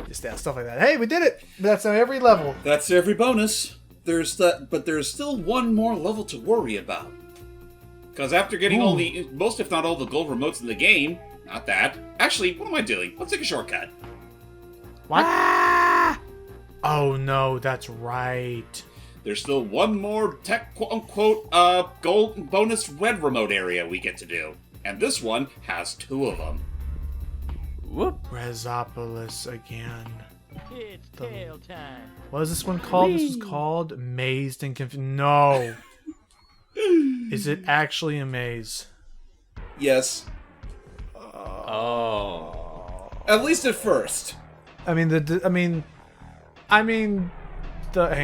Just that stuff like that. Hey, we did it! That's on every level. That's every bonus. But there's still one more level to worry about. Because after getting most if not all the gold remotes in the game, not that. Actually, what am I doing? Let's take a shortcut. What? Ah! Oh no, that's right. There's still one more quote-unquote gold bonus red remote area we get to do. And this one has 2 of them. Whoop. Resopolis again. It's tail time. What was this one called? This was called Mazed and Confused. No. Is it actually a maze? Yes. Oh. At least at first. Hang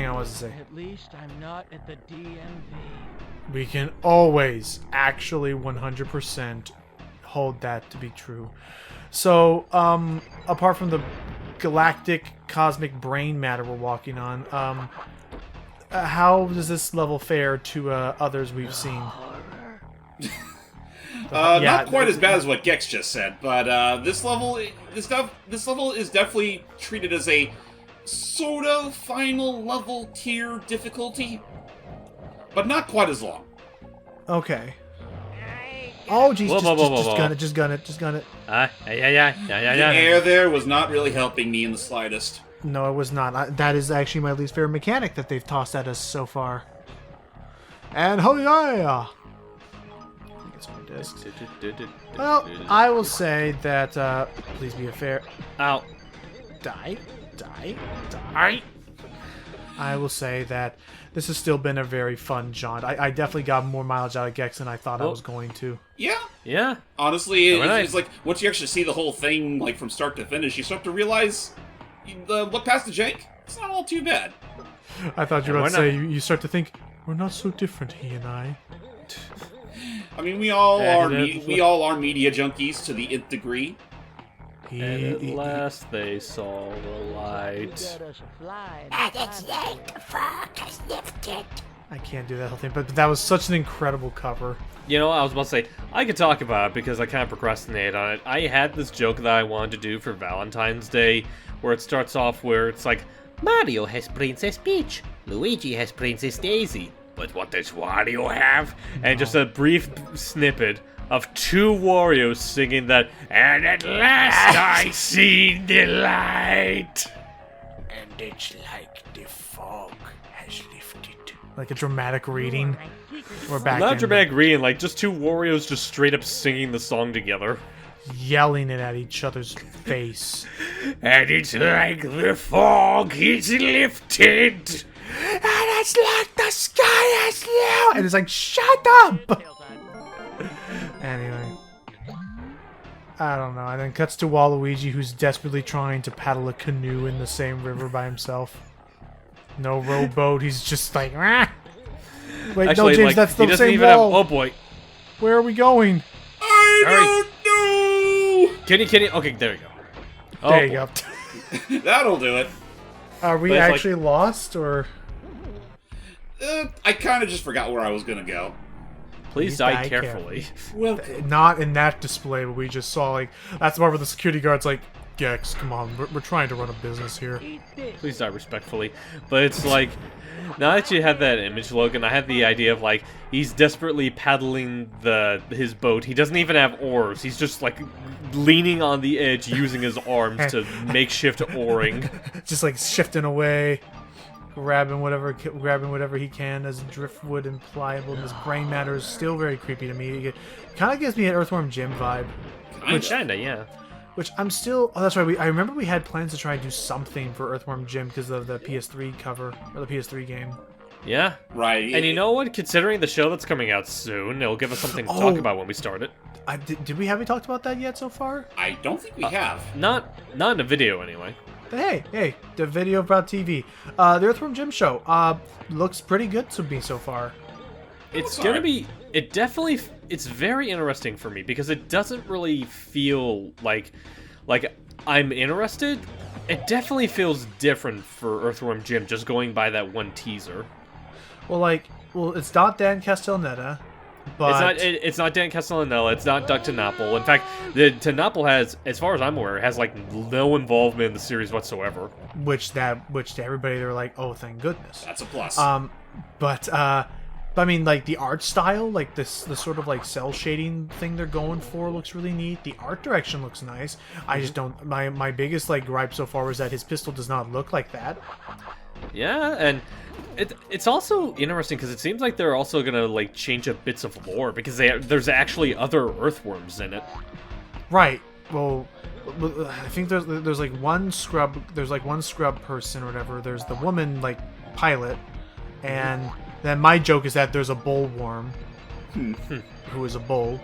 on, what does it say? At least I'm not at the DMV. We can always actually 100% hold that to be true. So, apart from the galactic cosmic brain matter we're walking on, how does this level fare to others we've seen? Not quite as bad as what Gex just said, but this level is definitely treated as a sort of final level tier difficulty, but not quite as long. Okay. Oh, jeez, just gun it. Yeah. The air there was not really helping me in the slightest. No, it was not. That is actually my least favorite mechanic that they've tossed at us so far. And oh yeah! Get some more discs. Well, I will say that, please be fair. Ow. Die. I will say that this has still been a very fun jaunt. I definitely got more mileage out of Gex than I thought I was going to. Yeah. Honestly, it's like, once you actually see the whole thing, like, from start to finish, you start to realize, look past the jank, it's not all too bad. I thought you were about to say, you start to think, we're not so different, he and I. I mean, we all are media junkies to the nth degree. And at last they saw the light. And it's like the fog has lifted. I can't do that whole thing, but that was such an incredible cover. You know, I was about to say, I could talk about it because I kind of procrastinated on it. I had this joke that I wanted to do for Valentine's Day, where it starts off where it's like, Mario has Princess Peach, Luigi has Princess Daisy, but what does Wario have? And just a brief snippet of 2 Warriors singing that, and at last I see the light. And it's like the fog has lifted. Like a dramatic reading. We're back Not dramatic reading, like just 2 Warriors just straight up singing the song together. Yelling it at each other's face. And it's like the fog is lifted. And it's like the sky is blue. And it's like, shut up! Anyway, I don't know. And then cuts to Waluigi, who's desperately trying to paddle a canoe in the same river by himself. No rowboat. He's just like, ah. Wait, actually, no, James, like, that's the doesn't same even wall. Have, oh boy, where are we going? I don't know. Can you? Okay, there we go. Oh, there you go. That'll do it. Are we actually lost, or? I kind of just forgot where I was gonna go. Please die carefully. Well, not in that display, but we just saw, like, that's the part where the security guard's like, Gex, come on, we're trying to run a business here. Please die respectfully. But it's like, now that you have that image, Logan, I had the idea of, like, he's desperately paddling his boat. He doesn't even have oars. He's just, like, leaning on the edge using his arms to makeshift oaring. Just, like, shifting away. Grabbing whatever he can as driftwood and pliable. And this brain matter is still very creepy to me. It kind of gives me an Earthworm Jim vibe. Kinda, yeah. Which I'm still... Oh, that's right. I remember we had plans to try and do something for Earthworm Jim because of the PS3 cover, or the PS3 game. Yeah. Right. And you know what? Considering the show that's coming out soon, it'll give us something to talk about when we start it. Did we haven't talked about that yet so far? I don't think we have. Not in a video, anyway. Hey, the video about TV. The Earthworm Jim show looks pretty good to me so far. It's gonna be... It's very interesting for me because it doesn't really feel like I'm interested. It definitely feels different for Earthworm Jim just going by that one teaser. Well, it's not Dan Castellaneta. But It's not Dan Castellaneta. It's not Doug TenNapel. In fact, the TenNapel has, as far as I'm aware, has like no involvement in the series whatsoever. which to everybody they were like, oh, thank goodness. That's a plus. But I mean, like the art style, like the sort of like cell shading thing they're going for looks really neat. The art direction looks nice. I just don't. My biggest like gripe so far was that his pistol does not look like that. Yeah, and it's also interesting because it seems like they're also gonna like change up bits of lore because there's actually other earthworms in it. Right. Well, I think there's like one scrub. There's like one scrub person or whatever. There's the woman like pilot, and then my joke is that there's a bull worm who is a bull.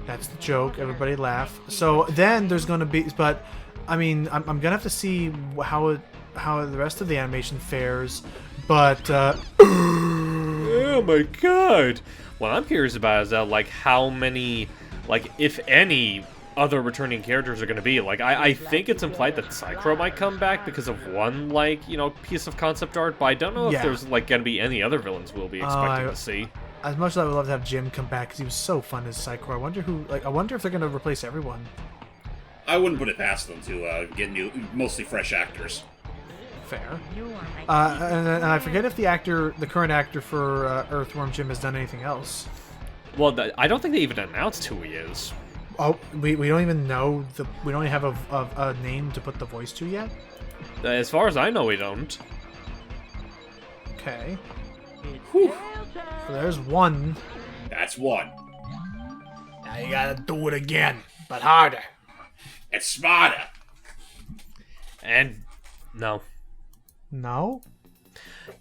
That's the joke. Everybody laugh. So then there's gonna be, but I mean, I'm gonna have to see how the rest of the animation fares. But Oh my god! What I'm curious about is like how many, like if any, other returning characters are going to be. Like I think it's implied that Psycho might come back because of one like piece of concept art, but I don't know if there's like going to be any other villains we'll be expecting to see. As much as I would love to have Jim come back because he was so fun as Psycho, I wonder if they're going to replace everyone. I wouldn't put it past them to get new, mostly fresh actors. Fair. And I forget if the current actor for Earthworm Jim has done anything else. Well, I don't think they even announced who he is. Oh, we don't even know we don't even have a name to put the voice to yet. As far as I know, we don't. Okay. Whew. So there's one. That's one. Now you gotta do it again, but harder. It's smarter. And no, No.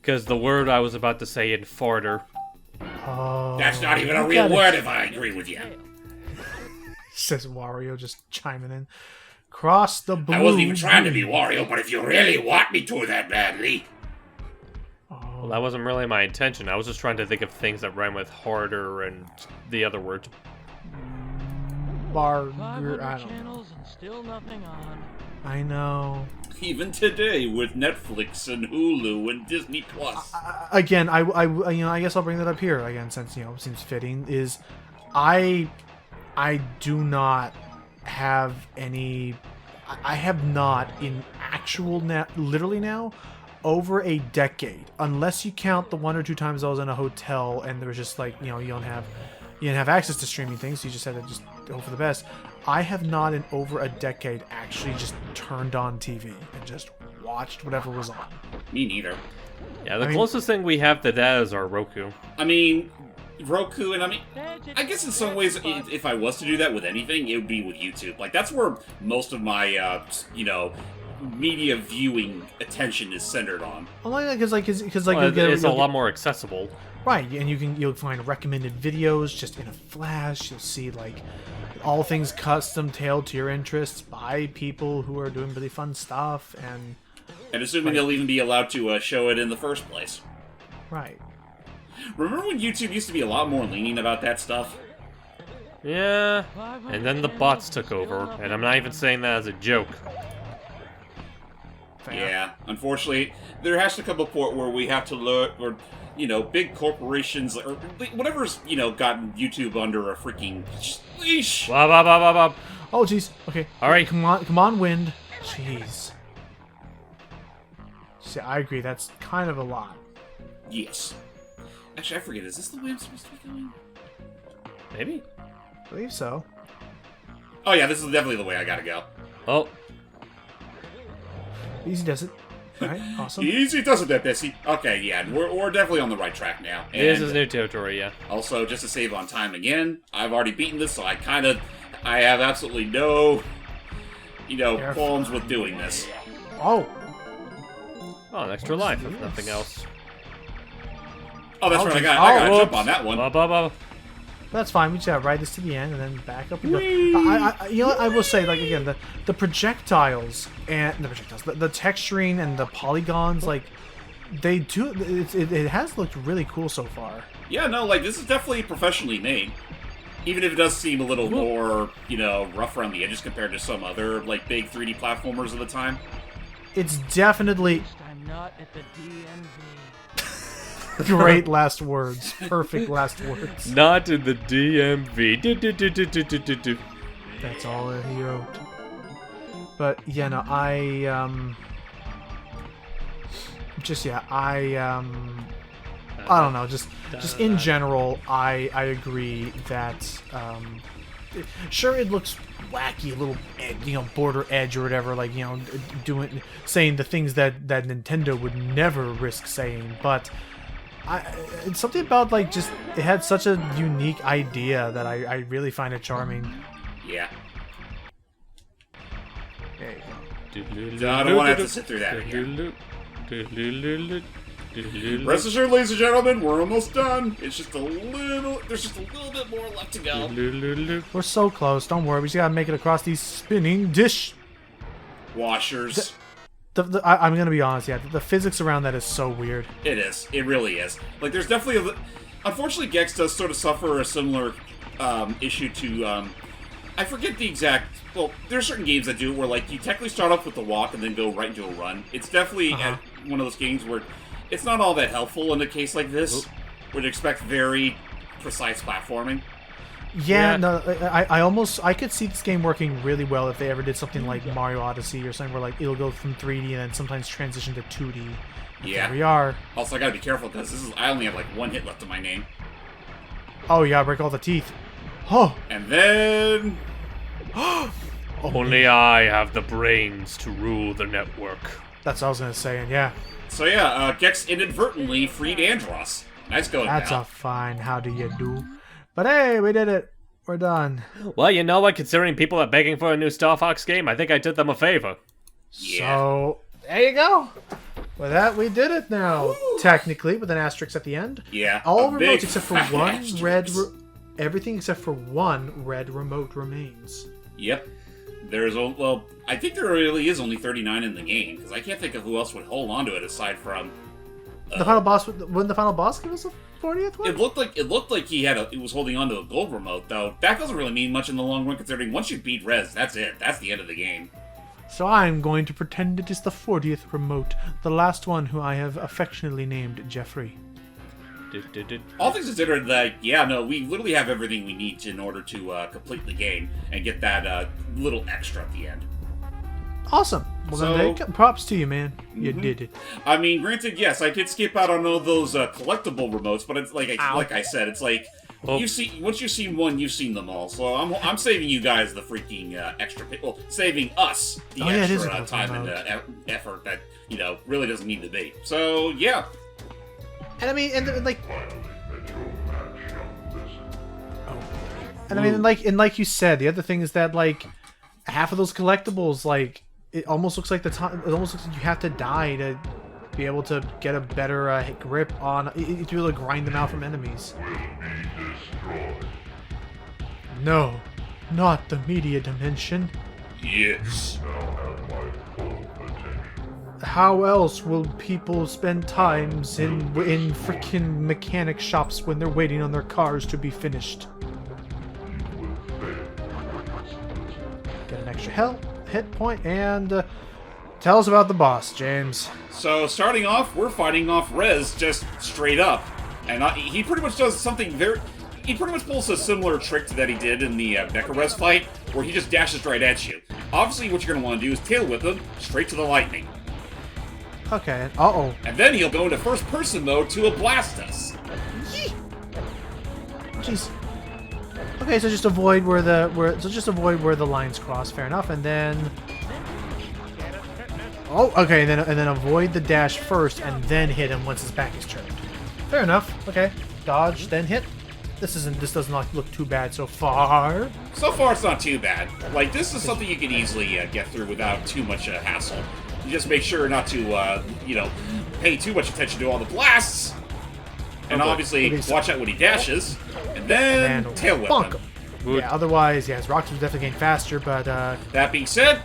because the word I was about to say in farter. Oh. That's not even a you real gotta- word if I agree with you. Says Wario, just chiming in. Cross the blue. I wasn't even trying to be Wario, but if you really want me to that badly. Well, that wasn't really my intention. I was just trying to think of things that rhyme with harder and the other word. Barger. 500 I don't know. channels and still nothing on. I know. Even today with Netflix and Hulu and Disney Plus. Again, I guess I'll bring that up here again since it seems fitting. Is I do not have any. I have not in actual literally now over a decade, unless you count the one or two times I was in a hotel and there was just like you don't have access to streaming things, so you just had to just hope for the best. I have not in over a decade actually just turned on TV and just watched whatever was on. Me neither. Yeah, the closest thing we have to that is our Roku. I mean, Roku, and I guess in some ways, if I was to do that with anything, it would be with YouTube. Like, that's where most of my, media viewing attention is centered on. Well, because Well, it's a lot more accessible. Right, and you'll find recommended videos just in a flash. You'll see like all things custom tailored to your interests by people who are doing really fun stuff, And assuming they'll even be allowed to show it in the first place. right. Remember when YouTube used to be a lot more lenient about that stuff? Yeah, and then the bots took over, and I'm not even saying that as a joke. Fair. Yeah, unfortunately, there has to come a point where we have to learn, or, big corporations, or whatever's, gotten YouTube under a freaking leash. Blah, blah, blah, blah, blah. Oh, jeez. Okay. All right. Come on, wind. Jeez. See, I agree. That's kind of a lot. Yes. Actually, I forget, is this the way I'm supposed to be going? Maybe. I believe so. Oh yeah, this is definitely the way I gotta go. Oh, Easy does it. All right. Awesome. Easy does it there, Bessie. Okay, yeah, we're definitely on the right track now. this And is new territory, yeah. also, just to save on time again, I've already beaten this, so I have absolutely no, qualms with doing this. Oh. Oh, an extra life, if nothing else. Oh, that's Oh, right, I geez. gotta Oh, jump on that one. Blah, blah, blah. That's fine. We just gotta ride this to the end and then back up and go. I will say, like again, the projectiles and the texturing and the polygons, like they do. It has looked really cool so far. Yeah, no, like, this is definitely professionally made. Even if it does seem a little more, rough around the edges compared to some other, like, big 3D platformers of the time. It's definitely. At least I'm not at the DMV. Great last words. Perfect last words. Not in the DMV. Do. That's all that he wrote. But yeah, no, I don't know. Just in general, I agree that sure it looks wacky, a little border edge or whatever, like saying the things that Nintendo would never risk saying, but it's something about like just it had such a unique idea that I really find it charming. Yeah. There you go. So I don't want to have to sit through that again. Rest assured, ladies and gentlemen, we're almost done. It's just there's just a little bit more left to go. We're so close. Don't worry. We just gotta make it across these spinning dish Washers. I'm gonna be honest. Yeah, the physics around that is so weird. It is. It really is. Like, there's definitely unfortunately, Gex does sort of suffer a similar issue to I forget the exact. Well, there are certain games that do it where like you technically start off with the walk and then go right into a run. It's definitely one of those games where it's not all that helpful in a case like this, where you expect very precise platforming. Yeah, no, I could see this game working really well if they ever did something like Mario Odyssey or something where like it'll go from 3D and then sometimes transition to 2D. Yeah. There we are. Also, I gotta be careful because I only have like one hit left in my name. Oh, you gotta break all the teeth. Oh. And then Only I have the brains to rule the network. That's what I was gonna say, and yeah. So yeah, Gex inadvertently freed Andros. Nice going, That's pal. a fine how do you do. But hey, we did it. We're done. Well, you know what? Considering people are begging for a new Star Fox game, I think I did them a favor. Yeah. So, there you go. With that, we did it now. Woo. Technically, with an asterisk at the end. Yeah. All remotes except for one asterisk. red... everything except for one red remote remains. Yep. Well, I think there really is only 39 in the game, because I can't think of who else would hold on to it aside from... the final boss... Wouldn't the final boss give us a 40th one? It looked like he was holding on to a gold remote, though. That doesn't really mean much in the long run, considering once you beat Rez, that's it. That's the end of the game. So I'm going to pretend it is the 40th remote, the last one who I have affectionately named Jeffrey. All things considered, we literally have everything we need in order to complete the game and get that little extra at the end. Awesome. Well, then, props to you, man. You did it. I mean, granted, yes, I did skip out on all those collectible remotes, but it's like I said, it's like once you've seen one, you've seen them all. So I'm saving you guys the freaking extra. Well, saving us the extra time and effort that really doesn't need to be. So yeah. And I mean, like you said, the other thing is that like half of those collectibles, like it almost looks like it almost looks like you have to die to be able to get a better grip on to be able to grind them out from enemies. No, not the media dimension. Yes. How else will people spend times in freaking mechanic shops when they're waiting on their cars to be finished? Get an extra hit point, and tell us about the boss, James. So starting off, we're fighting off Rez just straight up, and he pretty much does something very. He pretty much pulls a similar trick to that he did in the Mecha Rez fight, where he just dashes right at you. Obviously, what you're going to want to do is tail whip him straight to the lightning. Okay. Uh-oh. And then he'll go into first-person mode to blast us. Jeez. Okay, so just avoid where the lines cross. Fair enough. And then. Oh, okay. And then avoid the dash first, and then hit him once his back is turned. Fair enough. Okay. Dodge, then hit. This does not look too bad so far. So far, it's not too bad. Like, this is something you can easily get through without too much hassle. You just make sure not to, pay too much attention to all the blasts. And obviously, watch out when he dashes. And then tail whip him. Yeah, otherwise, his rockets will definitely gain faster, but, That being said,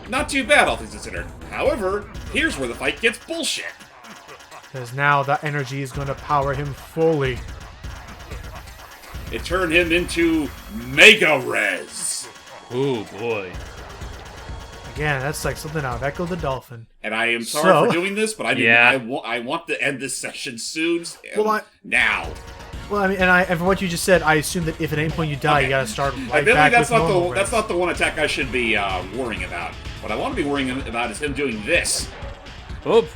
not too bad, all things considered. However, here's where the fight gets bullshit. Because now the energy is going to power him fully. It turned him into Mega Rez. Oh boy. Again, that's like something out of Echo the Dolphin. And I am sorry for doing this, but I mean, Yeah. I want to end this session soon. Well, now. Well, I mean, and from what you just said, I assume that if at any point you die, you gotta start right Admittedly, back that's with not normal that's res. not the one attack I should be worrying about. What I want to be worrying about is him doing this. Oop.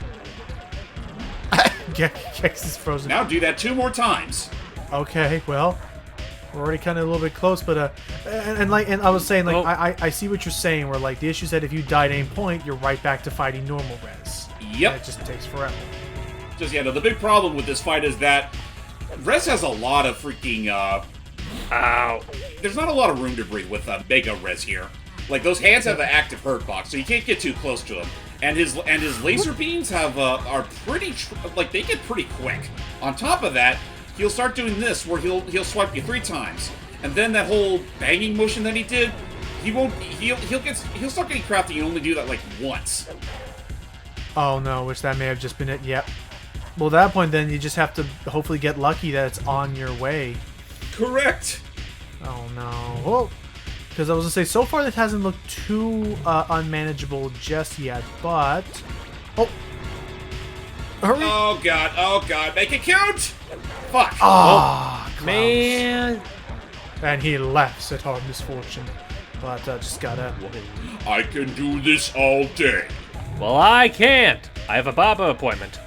Gex is frozen. Now do that 2 more times. Okay, well, we're already kind of a little bit close, but and I was saying, like, Oh. I see what you're saying. Where like the issue is that if you die at any point, you're right back to fighting normal res. Yep. And it just takes forever. Just yeah, no, the big problem with this fight is that Res has a lot of freaking Ow. there's not a lot of room to breathe with Mega Res here. Like those hands have an active hurt box, so you can't get too close to him. And his laser beams have are pretty like they get pretty quick. On top of that, he'll start doing this where he'll swipe you 3 times, and then that whole banging motion that he did, he'll start getting crafty and only do that like once. Oh no, which that may have just been it. Yep. Well, at that point, then you just have to hopefully get lucky that it's on your way. Correct. Oh no. Well, because I was gonna say, so far this hasn't looked too unmanageable just yet, but hurry! Oh god, make it count! Fuck. Ah, clowns. Man. And he laughs at our misfortune, but just gotta. I can do this all day. Well, I can't. I have a Baba appointment.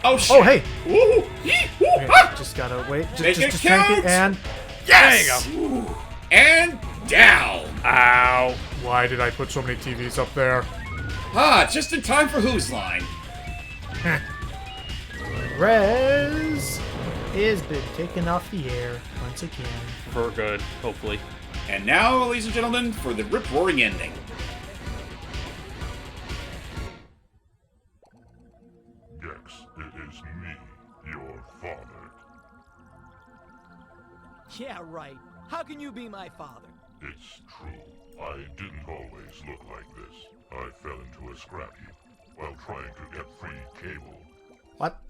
Oh shit. Oh hey! Woo! Yee! Woo! Okay, Ah! just gotta wait. Make it Just tank count! it and. Yes! Ooh. And down! Ow. Why did I put so many TVs up there? Ah, just in time for Who's Line. Rez is been taken off the air once again. For good, hopefully. And now, ladies and gentlemen, for the rip-roaring ending. Gex, it is me, your father. Yeah, right. How can you be my father? It's true. I didn't always look like this. I fell into a scrap heap while trying to get free cable. What?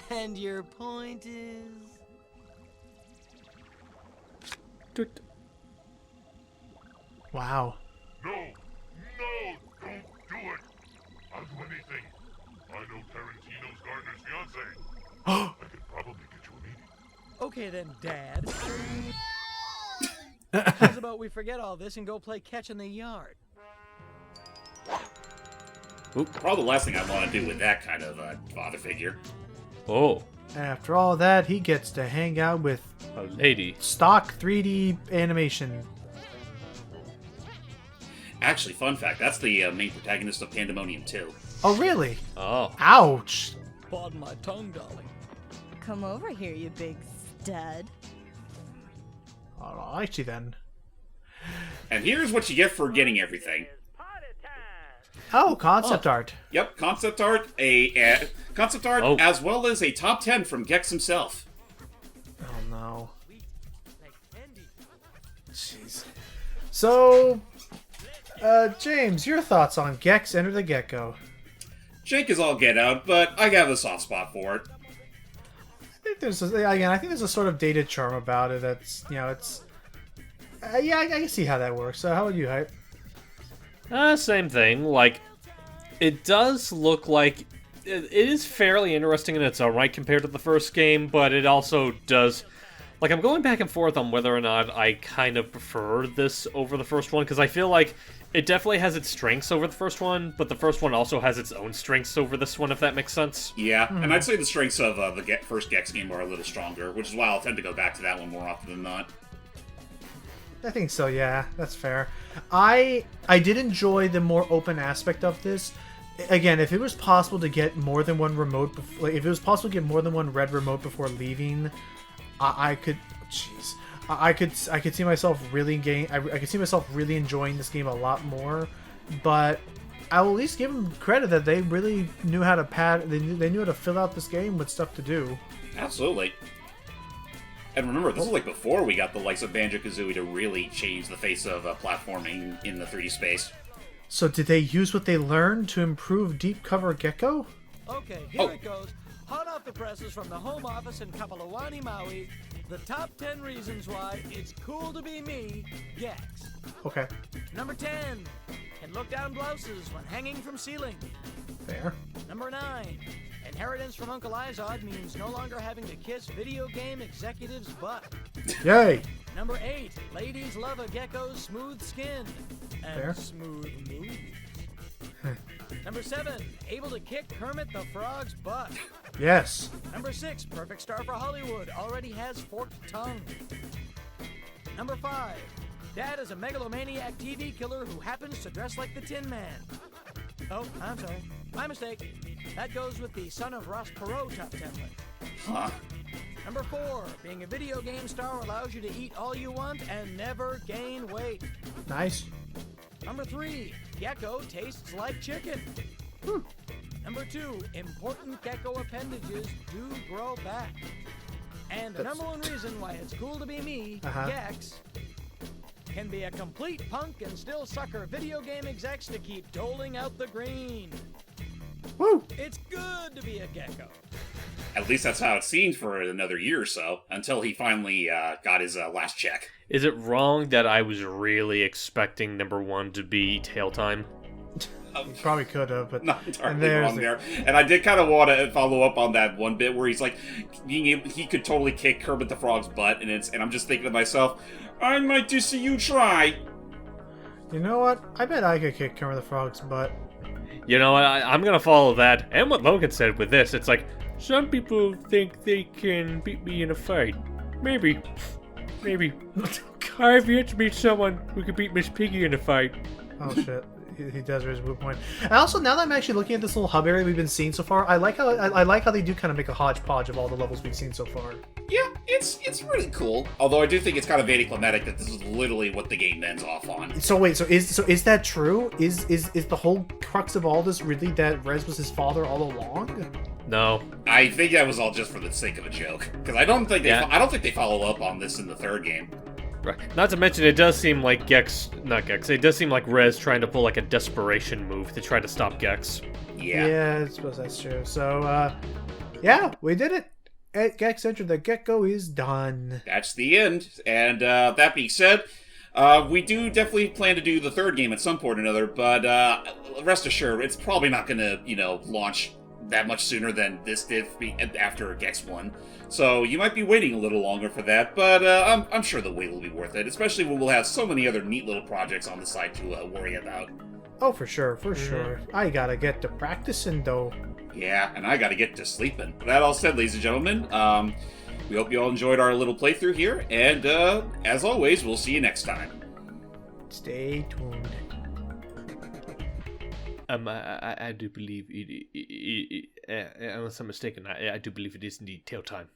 And your point is... Wow. No! No! Don't do it! I'll do anything. I know Tarantino's Gardner's fiancé. I could probably get you a meeting. Okay then, Dad. How's about we forget all this and go play catch in the yard? Probably the last thing I want to do with that kind of father figure. Oh, After all that, he gets to hang out with a lady. stock 3D animation. Actually, fun fact, that's the main protagonist of Pandemonium 2. Oh, really? Oh. Ouch. Pardon my tongue, darling. Come over here, you big stud. All righty then. And here's what you get for getting everything. Oh, concept art. Yep, concept art, concept art, Oh. as well as a top 10 from Gex himself. Oh no. Jeez. So, James, your thoughts on Gex Enter the Gecko? Jake is all get out, but I have a soft spot for it. I think there's a sort of dated charm about it. That's it's. Yeah, I can see how that works. So, how about you, Hype? Same thing. Like, it does look like it is fairly interesting in its own right compared to the first game, but it also does. Like, I'm going back and forth on whether or not I kind of prefer this over the first one, because I feel like it definitely has its strengths over the first one, but the first one also has its own strengths over this one, if that makes sense. Yeah, and I'd say the strengths of the first Gex game are a little stronger, which is why I'll tend to go back to that one more often than not. I think so. Yeah, that's fair. I did enjoy the more open aspect of this. Again, if it was possible to get more than one remote, like if it was possible to get more than one red remote before leaving, I could. Jeez, I could see myself really I could see myself really enjoying this game a lot more. But I will at least give them credit that they really knew how to they knew how to fill out this game with stuff to do. Absolutely. And remember, this is like before we got the likes of Banjo-Kazooie to really change the face of platforming in the 3D space. So did they use what they learned to improve Deep Cover Gecko? Okay, here Oh. it goes. Hot off the presses from the home office in Kapalawani, Maui, the top 10 reasons why it's cool to be me, Gex. Okay. Number 10, can look down blouses when hanging from ceiling. Fair. Number 9, inheritance from Uncle Izod means no longer having to kiss video game executives' butt. Yay. Number 8, ladies love a gecko's smooth skin and Fair. smooth moves. Number 7, able to kick Kermit the Frog's butt. Yes. Number 6, perfect star for Hollywood, already has forked tongue. Number 5, Dad is a megalomaniac TV killer who happens to dress like the Tin Man. Oh, I'm sorry. My mistake. That goes with the son of Ross Perot top 10 list. Huh. Number 4, being a video game star allows you to eat all you want and never gain weight. Nice. Number 3, Gecko tastes like chicken. Number 2, important gecko appendages do grow back. And the number one reason why it's cool to be me, Gex, can be a complete punk and still sucker video game execs to keep doling out the green. Woo! It's good to be a gecko. At least that's how it seemed for another year or so, until he finally got his last check. Is it wrong that I was really expecting number 1 to be Tail Time? You probably could have, but Not entirely there's wrong there. And I did kind of want to follow up on that one bit where he's like, being able, he could totally kick Kermit the Frog's butt, and I'm just thinking to myself, I might just see you try. You know what? I bet I could kick Kermit the Frog's butt. You know, I'm gonna follow that. And what Logan said with this, it's like, some people think they can beat me in a fight. Maybe. I've yet to meet someone who can beat Miss Piggy in a fight. Oh shit. He does raise a good point. And also, now that I'm actually looking at this little hub area we've been seeing so far, I like how they do kind of make a hodgepodge of all the levels we've seen so far. Yeah, it's really cool. Although I do think it's kind of anticlimactic that this is literally what the game ends off on. So wait, so is that true? Is the whole crux of all this really that Rez was his father all along? No. I think that was all just for the sake of a joke, because I don't think they follow up on this in the third game. Right. Not to mention, it does seem like it does seem like Rez trying to pull like a desperation move to try to stop Gex. Yeah. I suppose that's true. So, yeah, we did it. Gex entered the Gecko is done. That's the end. And that being said, we do definitely plan to do the third game at some point or another, but rest assured, it's probably not going to, launch that much sooner than this did after Gex 1. So you might be waiting a little longer for that, but I'm sure the wait will be worth it, especially when we'll have so many other neat little projects on the side to worry about. Oh, for sure. I gotta get to practicing, though. Yeah, and I gotta get to sleeping. That all said, ladies and gentlemen, we hope you all enjoyed our little playthrough here, and as always, we'll see you next time. Stay tuned. I do believe unless I'm mistaken, I do believe it is indeed Tail Time.